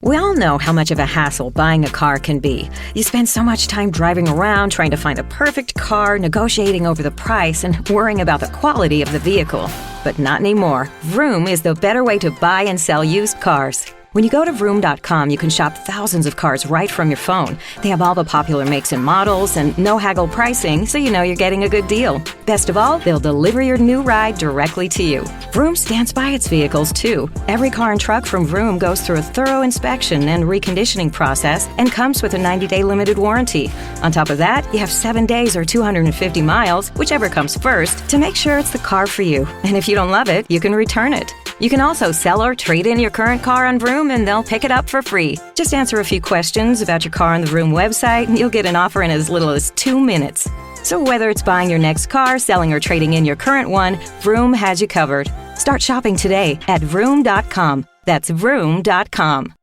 We all know how much of a hassle buying a car can be. You spend so much time driving around trying to find the perfect car, negotiating over the price, and worrying about the quality of the vehicle. But not anymore. Vroom is the better way to buy and sell used cars. When you go to Vroom.com, you can shop thousands of cars right from your phone. They have all the popular makes and models and no haggle pricing, so you know you're getting a good deal. Best of all, they'll deliver your new ride directly to you. Vroom stands by its vehicles, too. Every car and truck from Vroom goes through a thorough inspection and reconditioning process and comes with a 90-day limited warranty. On top of that, you have 7 days or 250 miles, whichever comes first, to make sure it's the car for you. And if you don't love it, you can return it. You can also sell or trade in your current car on Vroom, and they'll pick it up for free. Just answer a few questions about your car on the Vroom website, and you'll get an offer in as little as 2 minutes. So whether it's buying your next car, selling, or trading in your current one, Vroom has you covered. Start shopping today at Vroom.com. That's Vroom.com.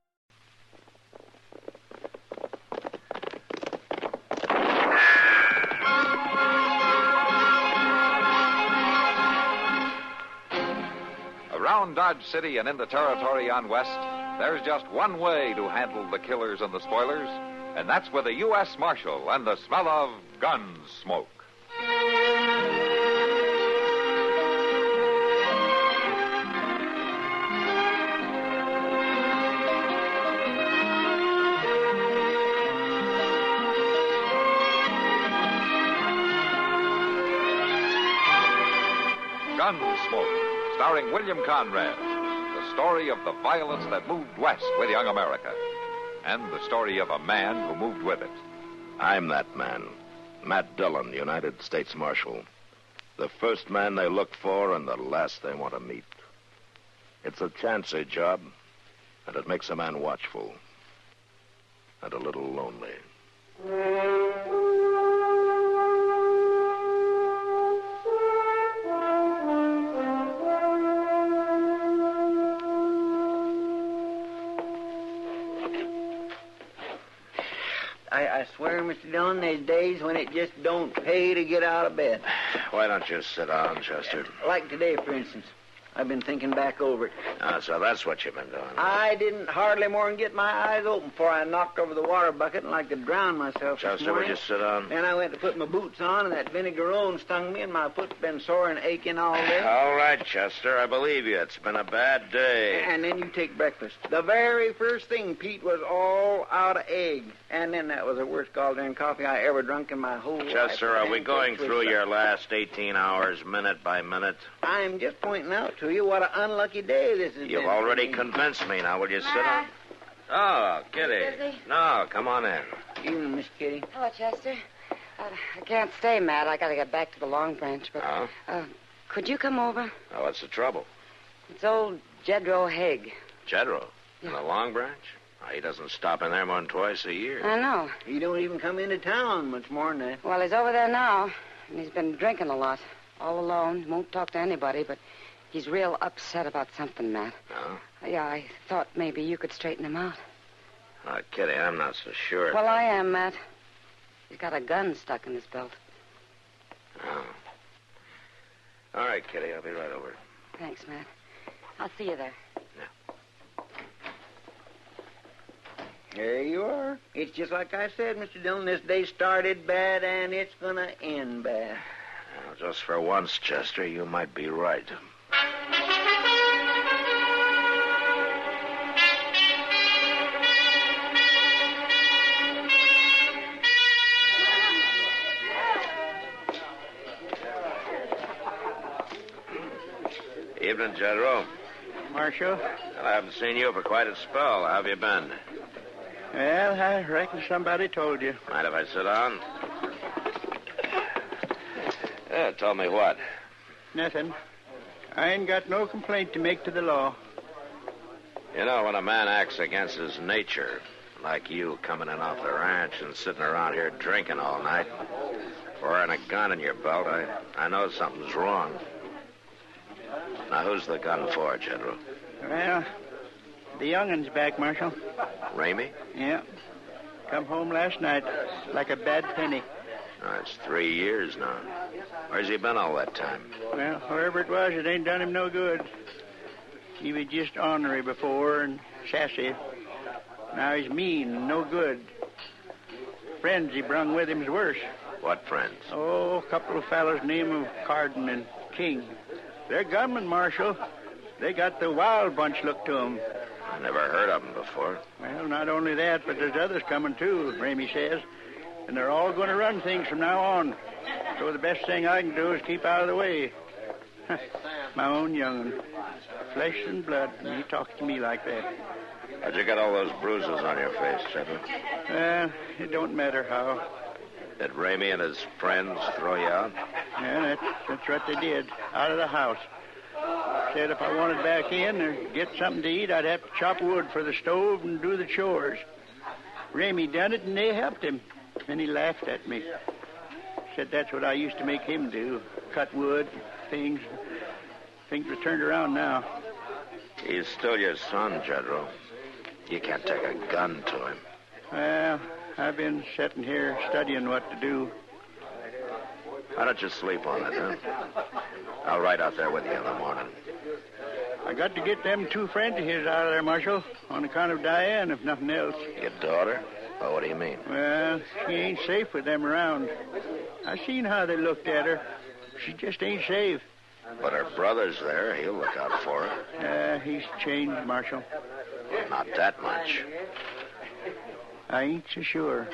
Around Dodge City and in the territory on West, there's just one way to handle the killers and the spoilers, and that's with a U.S. Marshal and the smell of Gunsmoke. Gunsmoke, starring William Conrad, the story of the violence that moved west with young America, and the story of a man who moved with it. I'm that man, Matt Dillon, United States Marshal. The first man they look for and the last they want to meet. It's a chancy job, and it makes a man watchful and a little lonely. I swear, Mr. Dillon, there's days when it just don't pay to get out of bed. Why don't you sit down, Chester? Like today, for instance. I've been thinking back over it. So that's what you've been doing. I didn't hardly more than get my eyes open before I knocked over the water bucket and like to drown myself. Chester, would you sit down? Then I went to put my boots on, and that vinegarone stung me, and my foot's been sore and aching all day. All right, Chester, I believe you. It's been a bad day. And then you take breakfast. The very first thing, Pete, was all out of egg. And then that was the worst galldarn coffee I ever drunk in my whole life. Chester, are we going through your last 18 hours, minute by minute? I'm just pointing out to you what an unlucky day this has been. You've already convinced me. Now, will you sit down? Oh, Kitty. Busy? No, come on in. Evening, Miss Kitty. Hello, Chester. I can't stay, Matt. I got to get back to the Long Branch, but... Oh? Could you come over? Oh, what's the trouble? It's old Jedro Haig. Jedro? Yeah. In the Long Branch? Oh, he doesn't stop in there more than twice a year. I know. He don't even come into town much more than that. Well, he's over there now, and he's been drinking a lot. All alone. Won't talk to anybody, but he's real upset about something, Matt. Oh? Yeah, I thought maybe you could straighten him out. Oh, Kitty, I'm not so sure. Well, I am, Matt. He's got a gun stuck in his belt. Oh. All right, Kitty, I'll be right over. Thanks, Matt. I'll see you there. There you are. It's just like I said, Mr. Dillon. This day started bad, and it's going to end bad. Well, just for once, Chester, you might be right. Evening, Jedro. Marshal? Well, I haven't seen you for quite a spell. How have you been? Well, I reckon somebody told you. Mind if I sit down? Yeah, tell me what. Nothing. I ain't got no complaint to make to the law. You know, when a man acts against his nature, like you coming in off the ranch and sitting around here drinking all night, wearing a gun in your belt, I know something's wrong. Now, who's the gun for, General? Well, the youngin's back, Marshal. Ramey? Yeah. Come home last night like a bad penny. Oh, it's 3 years now. Where's he been all that time? Well, wherever it was, it ain't done him no good. He was just ornery before and sassy. Now he's mean and no good. Friends he brung with him's worse. What friends? Oh, a couple of fellows named of Carden and King. They're gunmen, Marshal. They got the wild bunch look to 'em. I never heard of them before. Well, not only that, but there's others coming, too, Ramey says. And they're all going to run things from now on. So the best thing I can do is keep out of the way. My own young'un. Flesh and blood, and he talks to me like that. How'd you get all those bruises on your face, Chedler? It don't matter how. Did Ramey and his friends throw you out? Yeah, that's what they did. Out of the house. Said if I wanted back in or get something to eat, I'd have to chop wood for the stove and do the chores. Ramey done it, and they helped him. And he laughed at me. Said that's what I used to make him do. Cut wood, things. Things are turned around now. He's still your son, General. You can't take a gun to him. Well, I've been sitting here studying what to do. Why don't you sleep on it, huh? I'll ride out there with you in the morning. I got to get them 2 friends of his out of there, Marshal, on account of Diane, if nothing else. Your daughter? Oh, what do you mean? Well, she ain't safe with them around. I seen how they looked at her. She just ain't safe. But her brother's there. He'll look out for her. He's changed, Marshal. Well, not that much. I ain't so sure.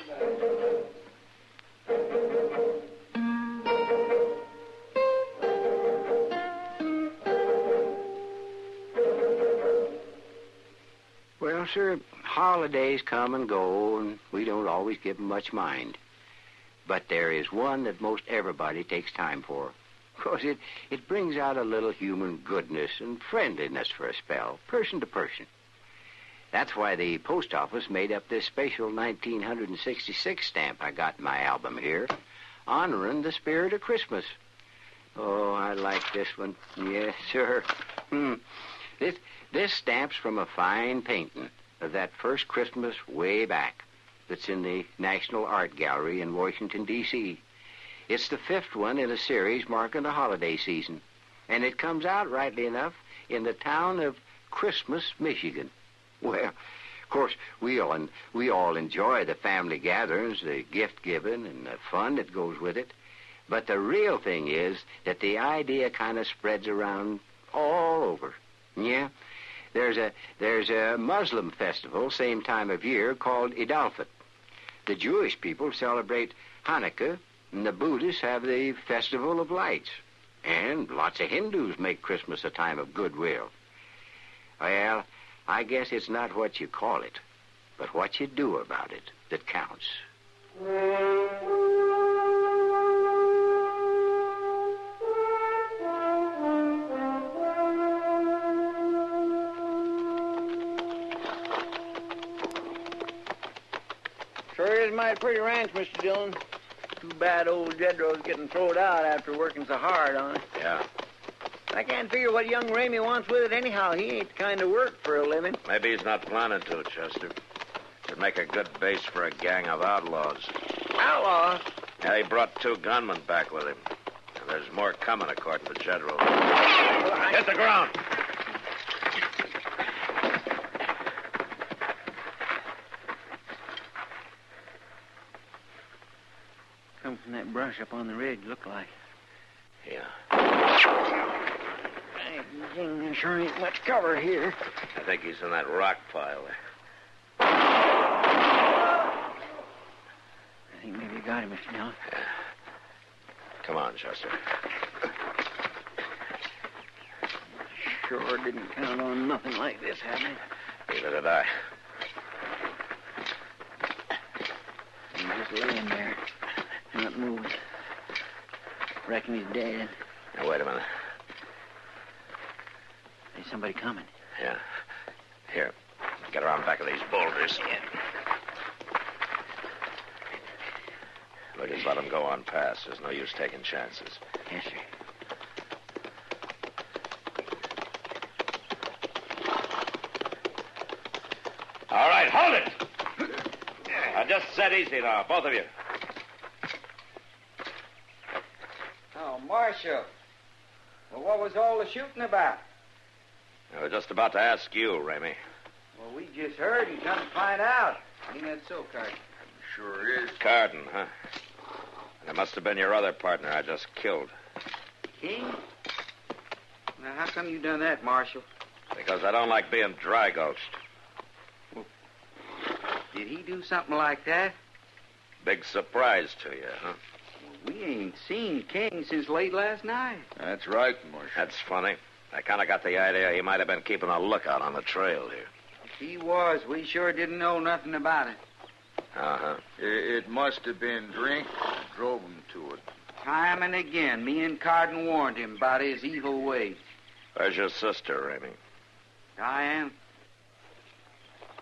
Well, sir, holidays come and go, and we don't always give 'em much mind. But there is one that most everybody takes time for. Because it brings out a little human goodness and friendliness for a spell, person to person. That's why the post office made up this special 1966 stamp I got in my album here, honoring the spirit of Christmas. Oh, I like this one. Yes, sir. This stamp's from a fine painting of that first Christmas way back that's in the National Art Gallery in Washington, D.C. It's the 5th one in a series marking the holiday season, and it comes out, rightly enough, in the town of Christmas, Michigan. Well, of course, we all enjoy the family gatherings, the gift giving, and the fun that goes with it. But the real thing is that the idea kind of spreads around all over. Yeah, there's a Muslim festival same time of year called Eid al-Fitr. The Jewish people celebrate Hanukkah, and the Buddhists have the Festival of Lights. And lots of Hindus make Christmas a time of goodwill. Well, I guess it's not what you call it, but what you do about it that counts. Sure is mighty pretty ranch, Mr. Dillon. Too bad old Jedro's getting thrown out after working so hard on it. Yeah. I can't figure what young Ramey wants with it anyhow. He ain't the kind of work for a living. Maybe he's not planning to, Chester. Could make a good base for a gang of outlaws. Outlaws? Yeah, he brought 2 gunmen back with him. And there's more coming, according to Jedro. Hit the ground! Come from that brush up on the ridge, look like. Yeah. There sure ain't much cover here. I think he's in that rock pile there. I think maybe you got him, Mr. Dillon. Yeah. Come on, Chester. Sure didn't count on nothing like this happening. Neither did I. He's just laying there, not moving. Reckon he's dead. Now, wait a minute. There's somebody coming. Yeah. Here. Get around back of these boulders. Yeah. We'll just let them go on past. There's no use taking chances. Yes, sir. All right, hold it! Now, just sit easy now, both of you. Oh, Marshal. Well, what was all the shooting about? I was just about to ask you, Ramey. Well, we just heard and come to find out. Ain't that so, Carton? Sure is. Carton, huh? And it must have been your other partner I just killed. King? Now, how come you done that, Marshal? Because I don't like being dry-gulched. Did he do something like that? Big surprise to you, huh? Well, we ain't seen King since late last night. That's right, Marshal. That's funny. I kind of got the idea he might have been keeping a lookout on the trail here. If he was, we sure didn't know nothing about it. Uh-huh. It must have been drink that drove him to it. Time and again, me and Carden warned him about his evil ways. Where's your sister, Ramey? Diane?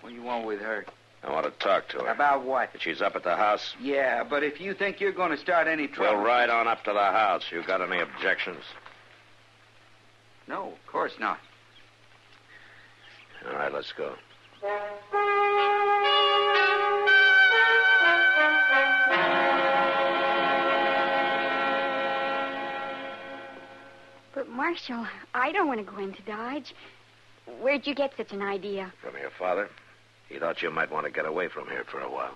What do you want with her? I want to talk to her. About what? She's up at the house. Yeah, but if you think you're going to start any trouble... We'll ride on up to the house. You got any objections? No, of course not. All right, let's go. But, Marshal, I don't want to go into Dodge. Where'd you get such an idea? From your father? He thought you might want to get away from here for a while.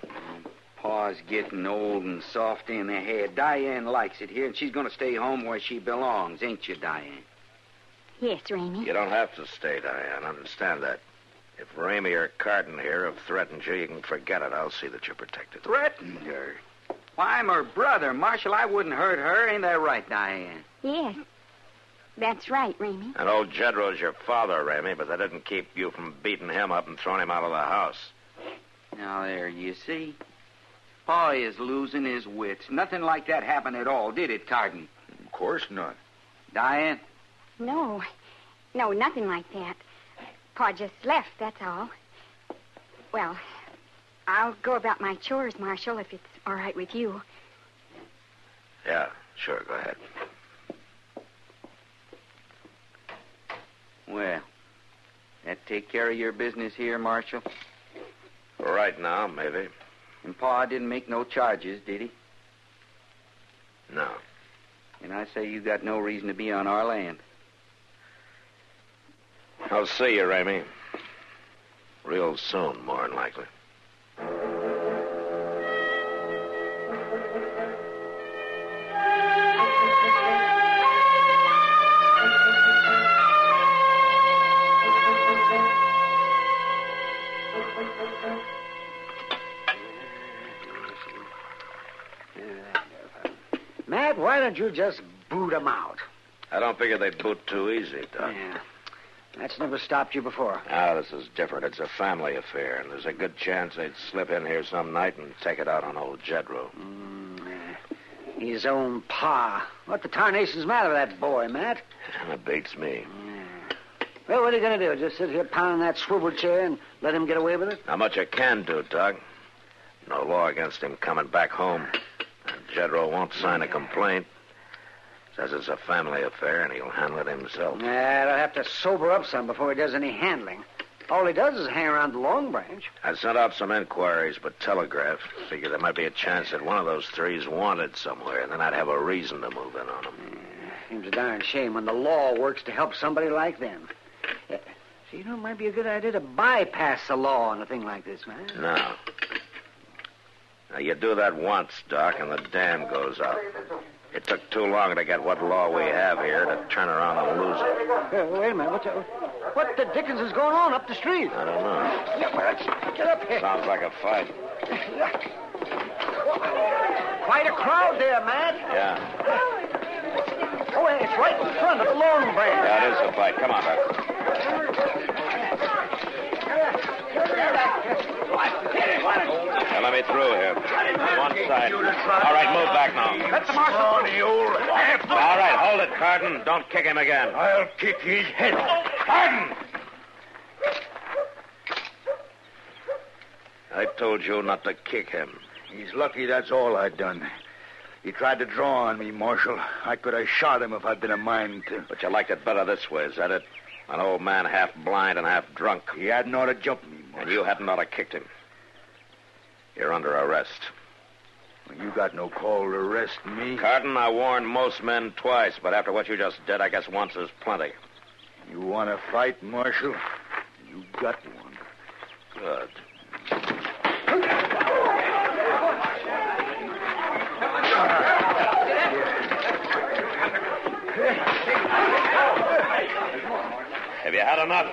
Pa's getting old and soft in the head. Diane likes it here, and she's going to stay home where she belongs, ain't you, Diane? Yes, Ramey. You don't have to stay, Diane. Understand that. If Ramey or Carden here have threatened you, you can forget it. I'll see that you're protected. Threatened her? Why, I'm her brother. Marshal, I wouldn't hurt her. Ain't that right, Diane? Yes. That's right, Ramey. And old Jedro's your father, Ramey, but that didn't keep you from beating him up and throwing him out of the house. Now, there, you see. Pa is losing his wits. Nothing like that happened at all, did it, Carden? Of course not. Diane? No, nothing like that. Pa just left, that's all. Well, I'll go about my chores, Marshal, if it's all right with you. Yeah, sure, go ahead. Well, that take care of your business here, Marshal? For right now, maybe. And Pa didn't make no charges, did he? No. And I say you got no reason to be on our land. I'll see you, Ramey. Real soon, more than likely. Matt, why don't you just boot them out? I don't figure they'd boot too easy, Doc. Yeah. That's never stopped you before. Ah, this is different. It's a family affair, and there's a good chance they'd slip in here some night and take it out on old Jedro. His own pa. What the tarnation's matter with that boy, Matt? It beats me. Yeah. Well, what are you going to do? Just sit here pounding that swivel chair and let him get away with it? Not much I can do, Doc. No law against him coming back home. And Jedro won't sign a complaint. Says it's a family affair, and he'll handle it himself. Yeah, he'll have to sober up some before he does any handling. All he does is hang around the Long Branch. I sent out some inquiries, but telegraphed. Figured there might be a chance that one of those three's wanted somewhere, and then I'd have a reason to move in on him. Seems a darn shame when the law works to help somebody like them. So, you know, it might be a good idea to bypass the law on a thing like this, man. No. Now, you do that once, Doc, and the dam goes up. It took too long to get what law we have here to turn around and lose it. Wait a minute. What the dickens is going on up the street? I don't know. Yeah, well, get up here. Sounds like a fight. Quite a crowd there, Matt. Yeah. Oh, it's right in front of the Long Branch. Yeah, it is a fight. Come on, Doc. Now, let me through here. One side. All right, move back now. Let the marshal. All right, hold it, Carden. Don't kick him again. I'll kick his head off. Carden! I told you not to kick him. He's lucky that's all I done. He tried to draw on me, Marshal. I could have shot him if I'd been a mind to. But you liked it better this way, is that it? An old man half blind and half drunk. He hadn't ought to jump me, Marshal. And you hadn't ought to kicked him. You're under arrest. Well, you got no call to arrest me. Carden, I warned most men twice, but after what you just did, I guess once is plenty. You want to fight, Marshal? You got one. Good. Have you had enough?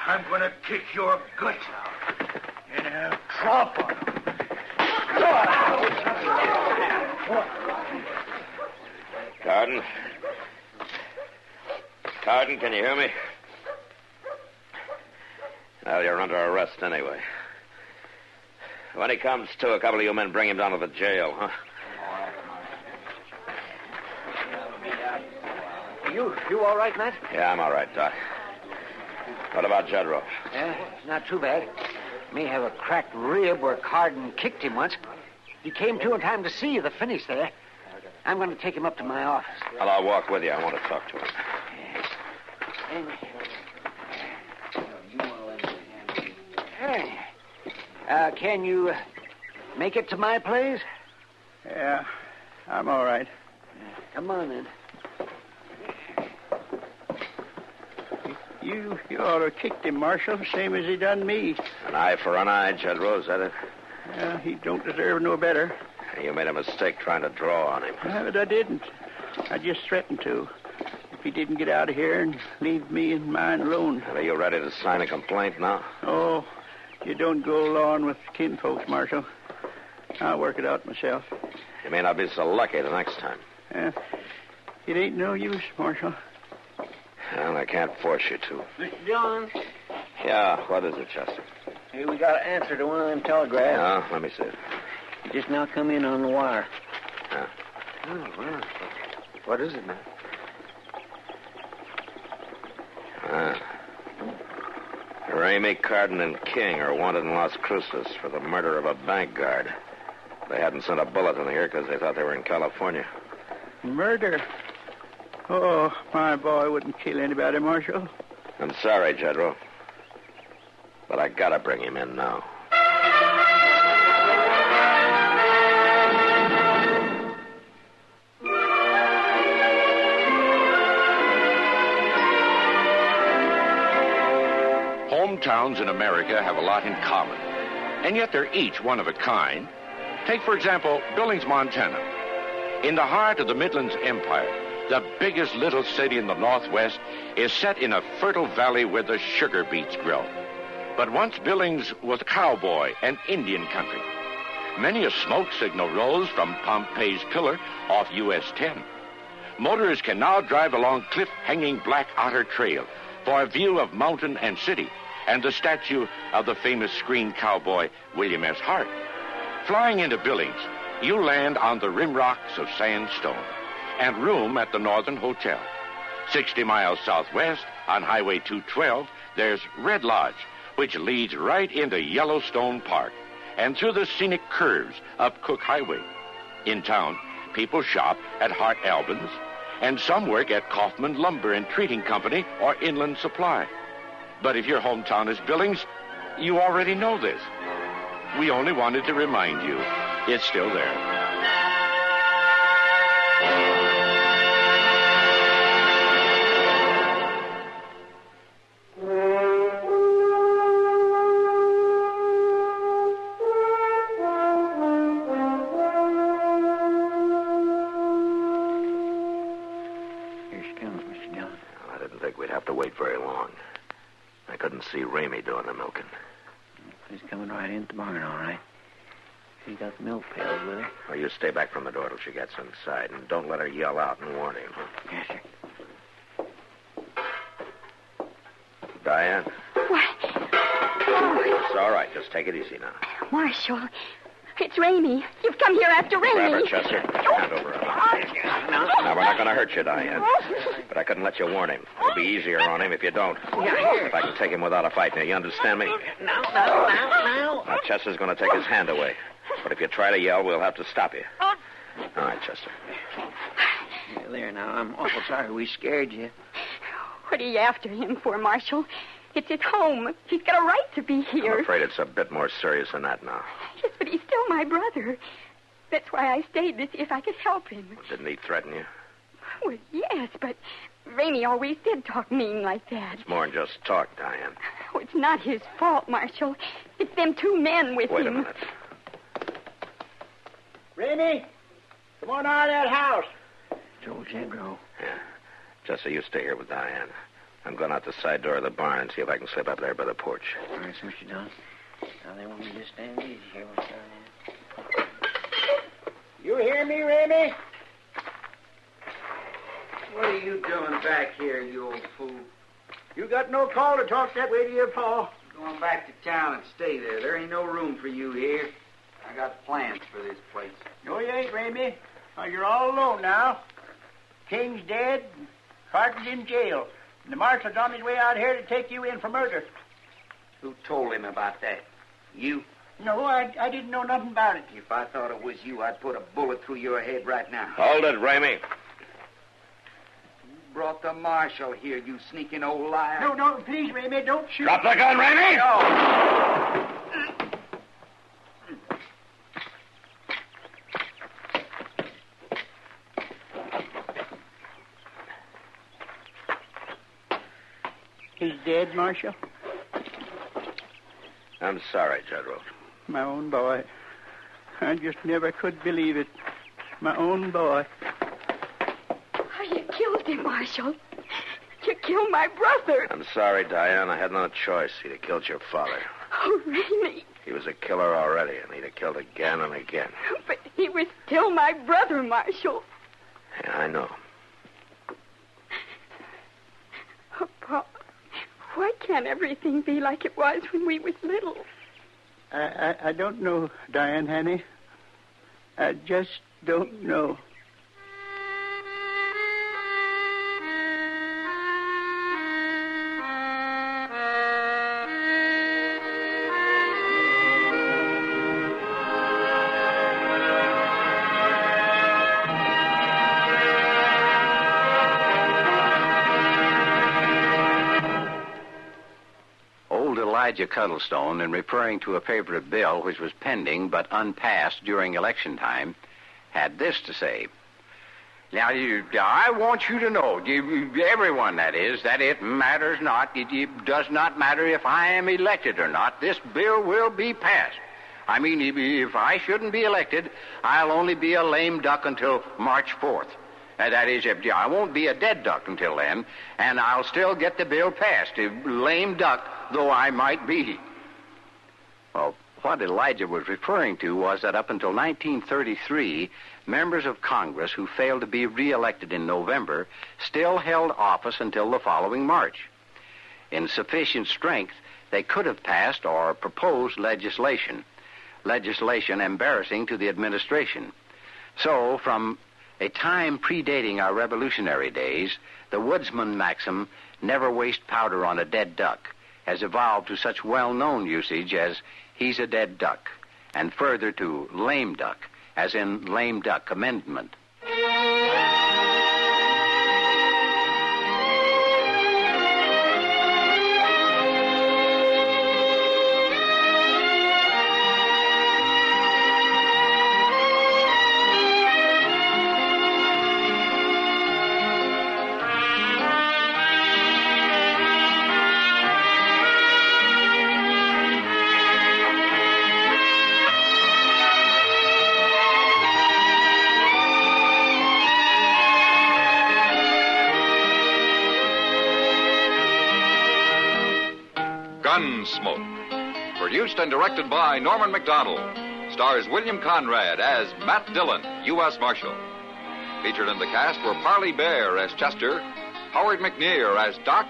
I'm gonna kick your guts out. And I'll drop on 'em. Carden, can you hear me? Well, you're under arrest anyway. When he comes to, a couple of you men bring him down to the jail, huh? You all right, Matt? Yeah, I'm all right, Doc. What about Jedro? Yeah, not too bad. May have a cracked rib where Carden kicked him once. He came to in time to see the finish there. I'm going to take him up to my office. Well, I'll walk with you. I want to talk to him. Hey. Can you make it to my place? Yeah, I'm all right. Come on, then. You ought to have kicked him, Marshal, same as he done me. An eye for an eye, Jedro, is that it? Yeah, he don't deserve no better. You made a mistake trying to draw on him. Yeah, but I didn't. I just threatened to. If he didn't get out of here and leave me and mine alone. Are you ready to sign a complaint now? Oh, you don't go along with kinfolks, Marshal. I'll work it out myself. You may not be so lucky the next time. It ain't no use, Marshal. Well, I can't force you to. Mr. Dillon? Yeah, what is it, Chester? Hey, we got an answer to one of them telegraphs. Yeah, let me see it. It just now come in on the wire. Yeah. Oh, well. What is it, man? Ramey, Carden, and King are wanted in Las Cruces for the murder of a bank guard. They hadn't sent a bulletin here because they thought they were in California. Murder? Oh, my boy wouldn't kill anybody, Marshal. I'm sorry, Jedro. But I gotta bring him in now. Hometowns in America have a lot in common, and yet they're each one of a kind. Take, for example, Billings, Montana. In the heart of the Midlands Empire, the biggest little city in the Northwest is set in a fertile valley where the sugar beets grow. But once Billings was cowboy and Indian country. Many a smoke signal rose from Pompey's Pillar off US 10. Motorists can now drive along cliff-hanging Black Otter Trail for a view of mountain and city and the statue of the famous screen cowboy William S. Hart. Flying into Billings, you land on the rim rocks of sandstone and room at the Northern Hotel. 60 miles southwest on Highway 212, there's Red Lodge, which leads right into Yellowstone Park and through the scenic curves up Cook Highway. In town, people shop at Hart Albans, and some work at Kaufman Lumber and Treating Company or Inland Supply. But if your hometown is Billings, you already know this. We only wanted to remind you, it's still there. See Ramey doing the milking. He's coming right into the barn, all right. She's got the milk pails with her. Well, you stay back from the door till she gets inside, and don't let her yell out and warn him. Huh? Yes, sir. Diane? What? Oh. It's all right. Just take it easy now. Marshal, it's Ramey. You've come here after Ramey. Grab her, Chester. Hand over her. Now, we're not going to hurt you, Diane. But I couldn't let you warn him. It'll be easier on him if you don't. If I can take him without a fight. Now, you understand me? Now. Now, Chester's going to take his hand away. But if you try to yell, we'll have to stop you. All right, Chester. Yeah, there now. I'm awful sorry we scared you. What are you after him for, Marshal? It's his home. He's got a right to be here. I'm afraid it's a bit more serious than that now. Yes, but he's still my brother. That's why I stayed to see if I could help him. Didn't he threaten you? Well, yes, but Ramey always did talk mean like that. It's more than just talk, Diane. Oh, it's not his fault, Marshal. It's them two men with Wait a him. minute. Ramey, come on out of that house. Joe Gendro. Yeah. Jesse, you stay here with Diane. I'm going out the side door of the barn and see if I can slip up there by the porch. All right, so Mr. Don. Now, they want me to stand easy here. We'll start in. You hear me, Ramey? What are you doing back here, you old fool? You got no call to talk that way to your pa. Going back to town and stay there. There ain't no room for you here. I got plans for this place. No, you ain't, Ramey. You're all alone now. King's dead, and Carter's in jail. And the marshal's on his way out here to take you in for murder. Who told him about that? You? No, I didn't know nothing about it. If I thought it was you, I'd put a bullet through your head right now. Hold it, Ramey. You brought the marshal here, you sneaking old liar. No, please, Ramey, don't shoot. Drop the gun, Ramey! No. He's dead, Marshal. I'm sorry, General. My own boy. I just never could believe it. My own boy. Oh, you killed him, Marshal. You killed my brother. I'm sorry, Diane. I had no choice. He'd have killed your father. Oh, really? He was a killer already, and he'd have killed again and again. But he was still my brother, Marshal. Yeah, I know. Oh, Pa, why can't everything be like it was when we was little? I don't know, Diane, honey. I just don't know. Elijah Cuddlestone, in referring to a favorite bill which was pending but unpassed during election time, had this to say. Now, I want you to know, everyone that is, that it matters not. It does not matter if I am elected or not. This bill will be passed. I mean, if I shouldn't be elected, I'll only be a lame duck until March 4th. That is, I won't be a dead duck until then, and I'll still get the bill passed, a lame duck though I might be. Well, what Elijah was referring to was that up until 1933, members of Congress who failed to be reelected in November still held office until the following March. In sufficient strength, they could have passed or proposed legislation embarrassing to the administration. So, from a time predating our revolutionary days, the woodsman maxim, never waste powder on a dead duck, has evolved to such well-known usage as he's a dead duck, and further to lame duck, as in lame duck amendment. Gunsmoke, produced and directed by Norman Macdonnell, stars William Conrad as Matt Dillon, U.S. Marshal. Featured in the cast were Parley Bear as Chester, Howard McNear as Doc,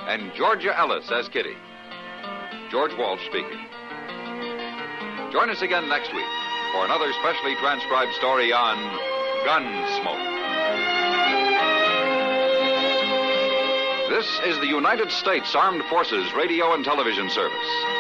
and Georgia Ellis as Kitty. George Walsh speaking. Join us again next week for another specially transcribed story on Gunsmoke. This is the United States Armed Forces Radio and Television Service.